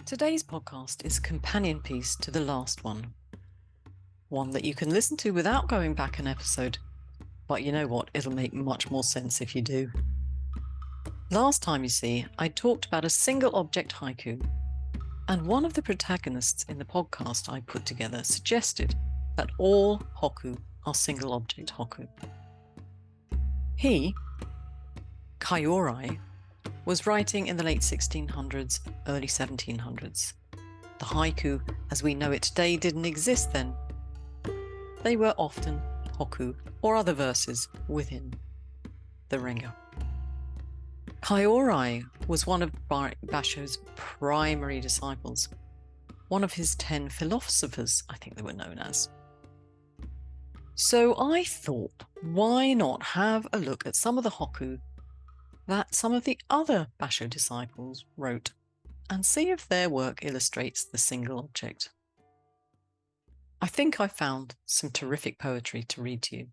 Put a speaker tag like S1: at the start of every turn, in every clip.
S1: Today's podcast is a companion piece to the last one that you can listen to without going back an episode, but you know what, it'll make much more sense if you do. Last time, you see, I talked about a single object haiku, and one of the protagonists in the podcast I put together suggested that all hokku are single object hokku. He, Kaiori, was writing in the late 1600s, early 1700s. The haiku, as we know it today, didn't exist then. They were often hokku or other verses within the renga. Kaiori was one of Basho's primary disciples, one of his 10 philosophers, I think they were known as. So I thought, why not have a look at some of the hokku that some of the other Basho disciples wrote and see if their work illustrates the single object. I think I found some terrific poetry to read to you.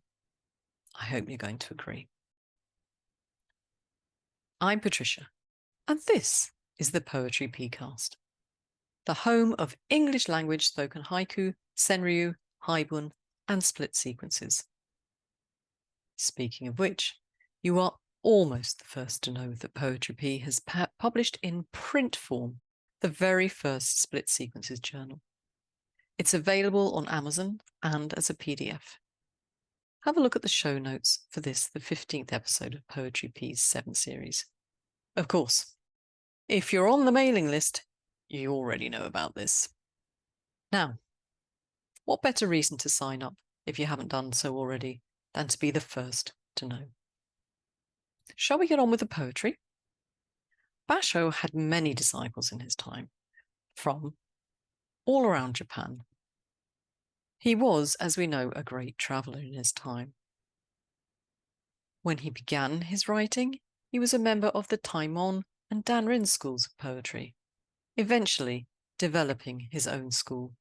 S1: I hope you're going to agree. I'm Patricia, and this is the Poetry Pea, the home of English language spoken haiku, senryu, haibun, and split sequences. Speaking of which, you are almost the first to know that Poetry Pea has published in print form the very first split sequences journal. It's available on Amazon and as a PDF. Have a look at the show notes for this, the 15th episode of Poetry Pea's 7 series. Of course, if you're on the mailing list, you already know about this. Now, what better reason to sign up if you haven't done so already than to be the first to know? Shall we get on with the poetry? Basho had many disciples in his time, from all around Japan. He was, as we know, a great traveller in his time. When he began his writing, he was a member of the Taimon and Danrin schools of poetry, eventually developing his own school.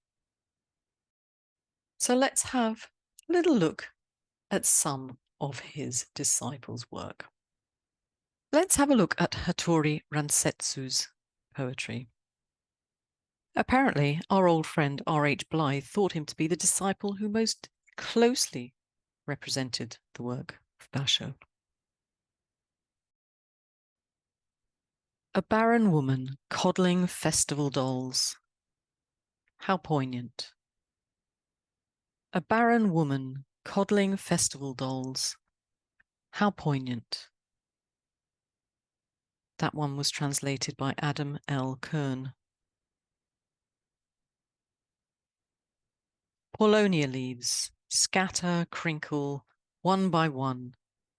S1: So let's have a little look at some of his disciples' work. Let's have a look at Hatori Retsu's poetry. Apparently, our old friend R.H. Blythe thought him to be the disciple who most closely represented the work of Basho. A barren woman coddling festival dolls. How poignant. A barren woman coddling festival dolls. How poignant. That one was translated by Adam L. Kern. Paulownia leaves scatter, crinkle, one by one,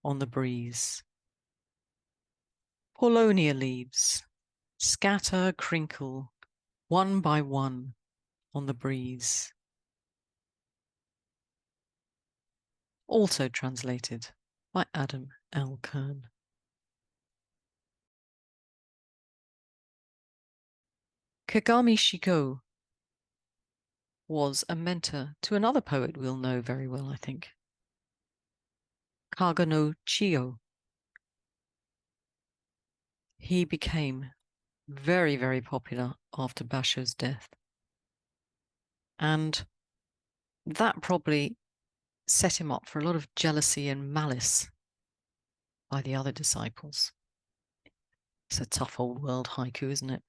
S1: on the breeze. Paulownia leaves scatter, crinkle, one by one, on the breeze. Also translated by Adam L. Kern. Kagami Shiko was a mentor to another poet we'll know very well, I think. Kagami Shiko. He became very, very popular after Basho's death. And that probably set him up for a lot of jealousy and malice by the other disciples. It's a tough old world haiku, isn't it?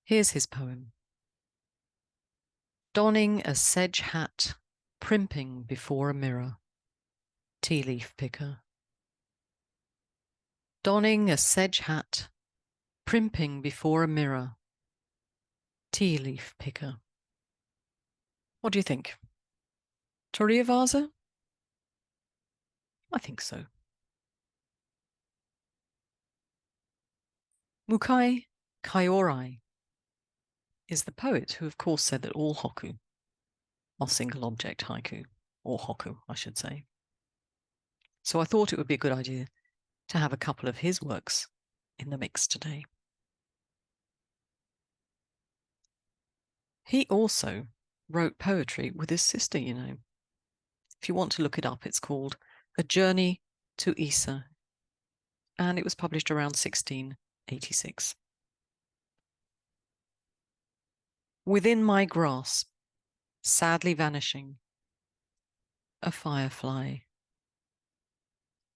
S1: Here's his poem. Donning a sedge hat, primping before a mirror. Tea leaf picker. Donning a sedge hat, primping before a mirror. Tea leaf picker. What do you think? Toriavaza? I think so. Mukai Kori is the poet who, of course, said that all hokku are single object haiku, or hokku, I should say. So I thought it would be a good idea to have a couple of his works in the mix today. He also wrote poetry with his sister, you know. If you want to look it up, it's called A Journey to Issa, and it was published around 1686. Within my grasp, sadly vanishing, a firefly.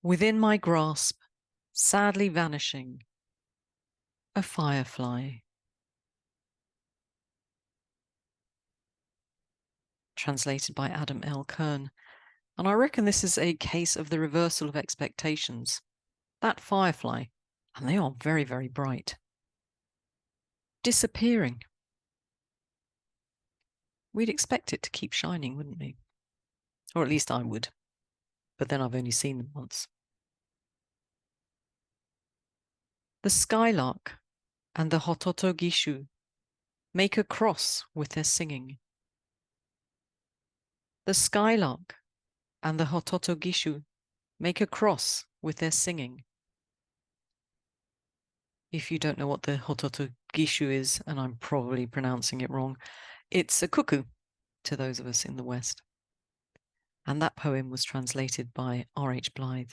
S1: Within my grasp, sadly vanishing, a firefly. Translated by Adam L. Kern. And I reckon this is a case of the reversal of expectations. That firefly, and they are very, very bright, disappearing. We'd expect it to keep shining, wouldn't we? Or at least I would. But then I've only seen them once. The skylark and the hototogishu make a cross with their singing. The skylark and the hototogishu make a cross with their singing. If you don't know what the hototogishu is, and I'm probably pronouncing it wrong, it's a cuckoo to those of us in the West. And that poem was translated by R.H. Blythe.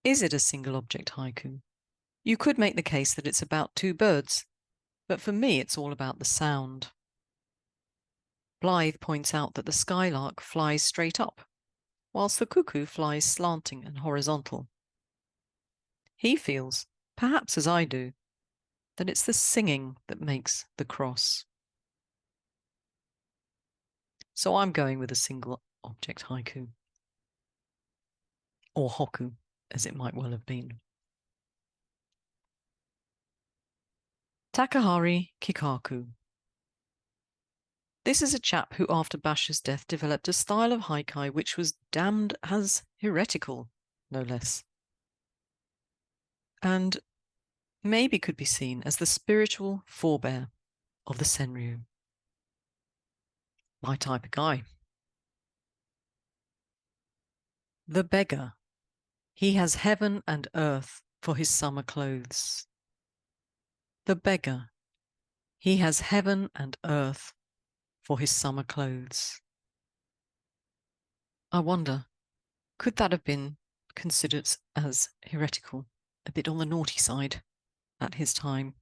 S1: Is it a single object haiku? You could make the case that it's about two birds, but for me it's all about the sound. Blythe points out that the skylark flies straight up, whilst the cuckoo flies slanting and horizontal. He feels, perhaps as I do, that it's the singing that makes the cross. So I'm going with a single object haiku, or hokku, as it might well have been. Takahari Kikaku. This is a chap who, after Basho's death, developed a style of haiku which was damned as heretical, no less, and maybe could be seen as the spiritual forebear of the senryu. My type of guy. The beggar. He has heaven and earth for his summer clothes. The beggar. He has heaven and earth for his summer clothes. I wonder, could that have been considered as heretical, a bit on the naughty side at his time?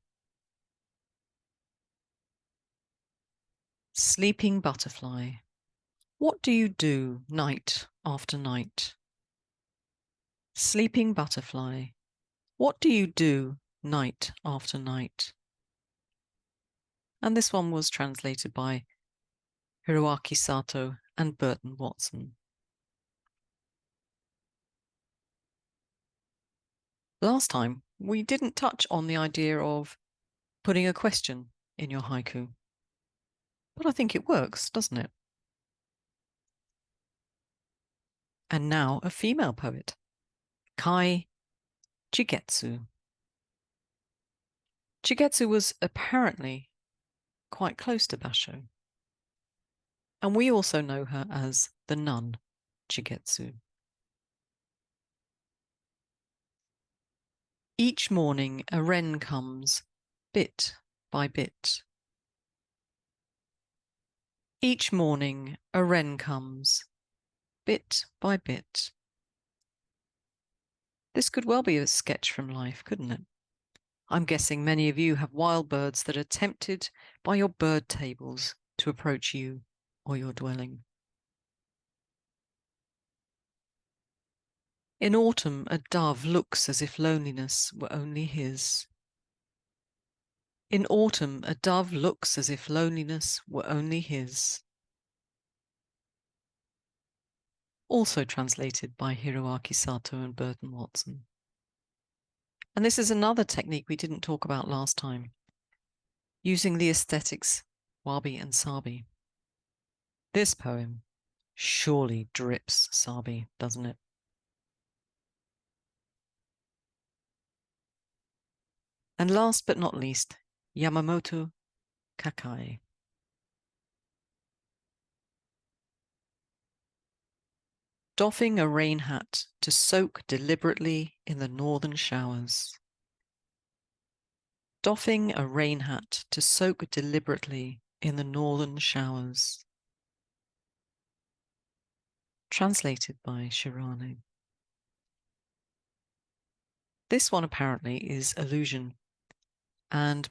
S1: Sleeping butterfly. What do you do night after night? Sleeping butterfly. What do you do night after night? And this one was translated by Hiroaki Sato and Burton Watson. Last time, we didn't touch on the idea of putting a question in your haiku, but I think it works, doesn't it? And now a female poet, Kai Jigetsu. Jigetsu was apparently quite close to Basho, and we also know her as the nun Jigetsu. Each morning a wren comes, bit by bit. Each morning a wren comes, bit by bit. This could well be a sketch from life, couldn't it? I'm guessing many of you have wild birds that are tempted by your bird tables to approach you or your dwelling. In autumn, a dove looks as if loneliness were only his. In autumn, a dove looks as if loneliness were only his. Also translated by Hiroaki Sato and Burton Watson. And this is another technique we didn't talk about last time, using the aesthetics wabi and sabi. This poem surely drips sabi, doesn't it? And last but not least, Yamamoto Kakai. Doffing a rain hat to soak deliberately in the northern showers. Doffing a rain hat to soak deliberately in the northern showers. Translated by Shirano. This one apparently is allusion, and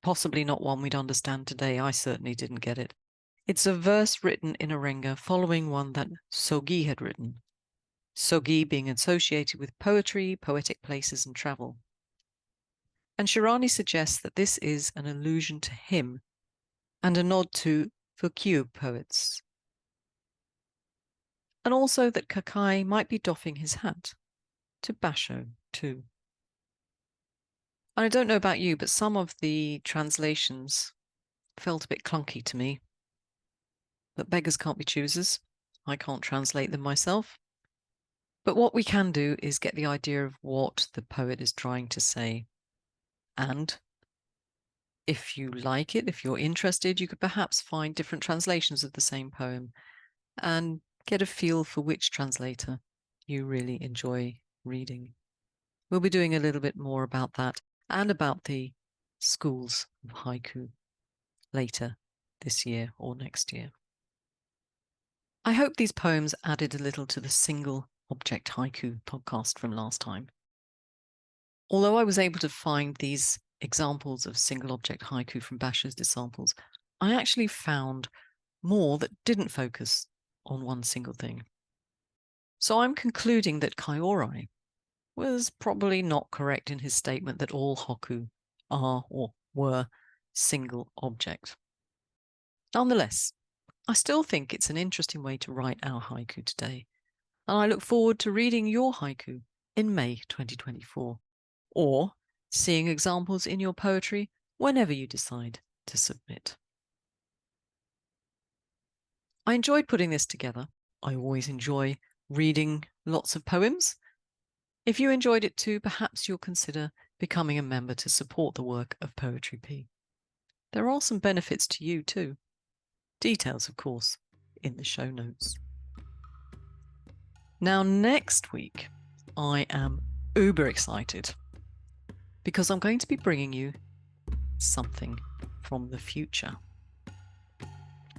S1: possibly not one we'd understand today. I certainly didn't get it. It's a verse written in a renga following one that Sogi had written, Sogi being associated with poetry, poetic places, and travel. And Shirani suggests that this is an allusion to him and a nod to Fukyu poets, and also that Kakai might be doffing his hat to Basho too. And I don't know about you, but some of the translations felt a bit clunky to me. But beggars can't be choosers. I can't translate them myself. But what we can do is get the idea of what the poet is trying to say. And if you like it, if you're interested, you could perhaps find different translations of the same poem and get a feel for which translator you really enjoy reading. We'll be doing a little bit more about that and about the schools of haiku later this year or next year. I hope these poems added a little to the single object haiku podcast from last time. Although I was able to find these examples of single object haiku from Basho's disciples, I actually found more that didn't focus on one single thing. So I'm concluding that Kaori was probably not correct in his statement that all hokku are or were single object. Nonetheless, I still think it's an interesting way to write our haiku today, and I look forward to reading your haiku in May 2024, or seeing examples in your poetry whenever you decide to submit. I enjoyed putting this together. I always enjoy reading lots of poems. If you enjoyed it too, perhaps you'll consider becoming a member to support the work of Poetry Pea. There are some benefits to you too. Details, of course, in the show notes. Now, next week, I am uber excited because I'm going to be bringing you something from the future.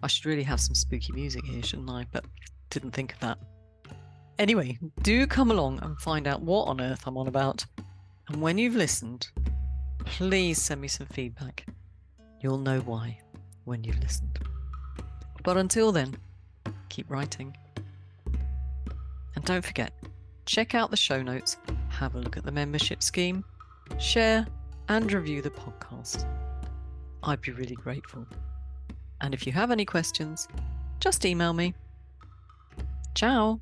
S1: I should really have some spooky music here, shouldn't I? But didn't think of that. Anyway, do come along and find out what on earth I'm on about. And when you've listened, please send me some feedback. You'll know why when you've listened. But until then, keep writing. And don't forget, check out the show notes, have a look at the membership scheme, share and review the podcast. I'd be really grateful. And if you have any questions, just email me. Ciao!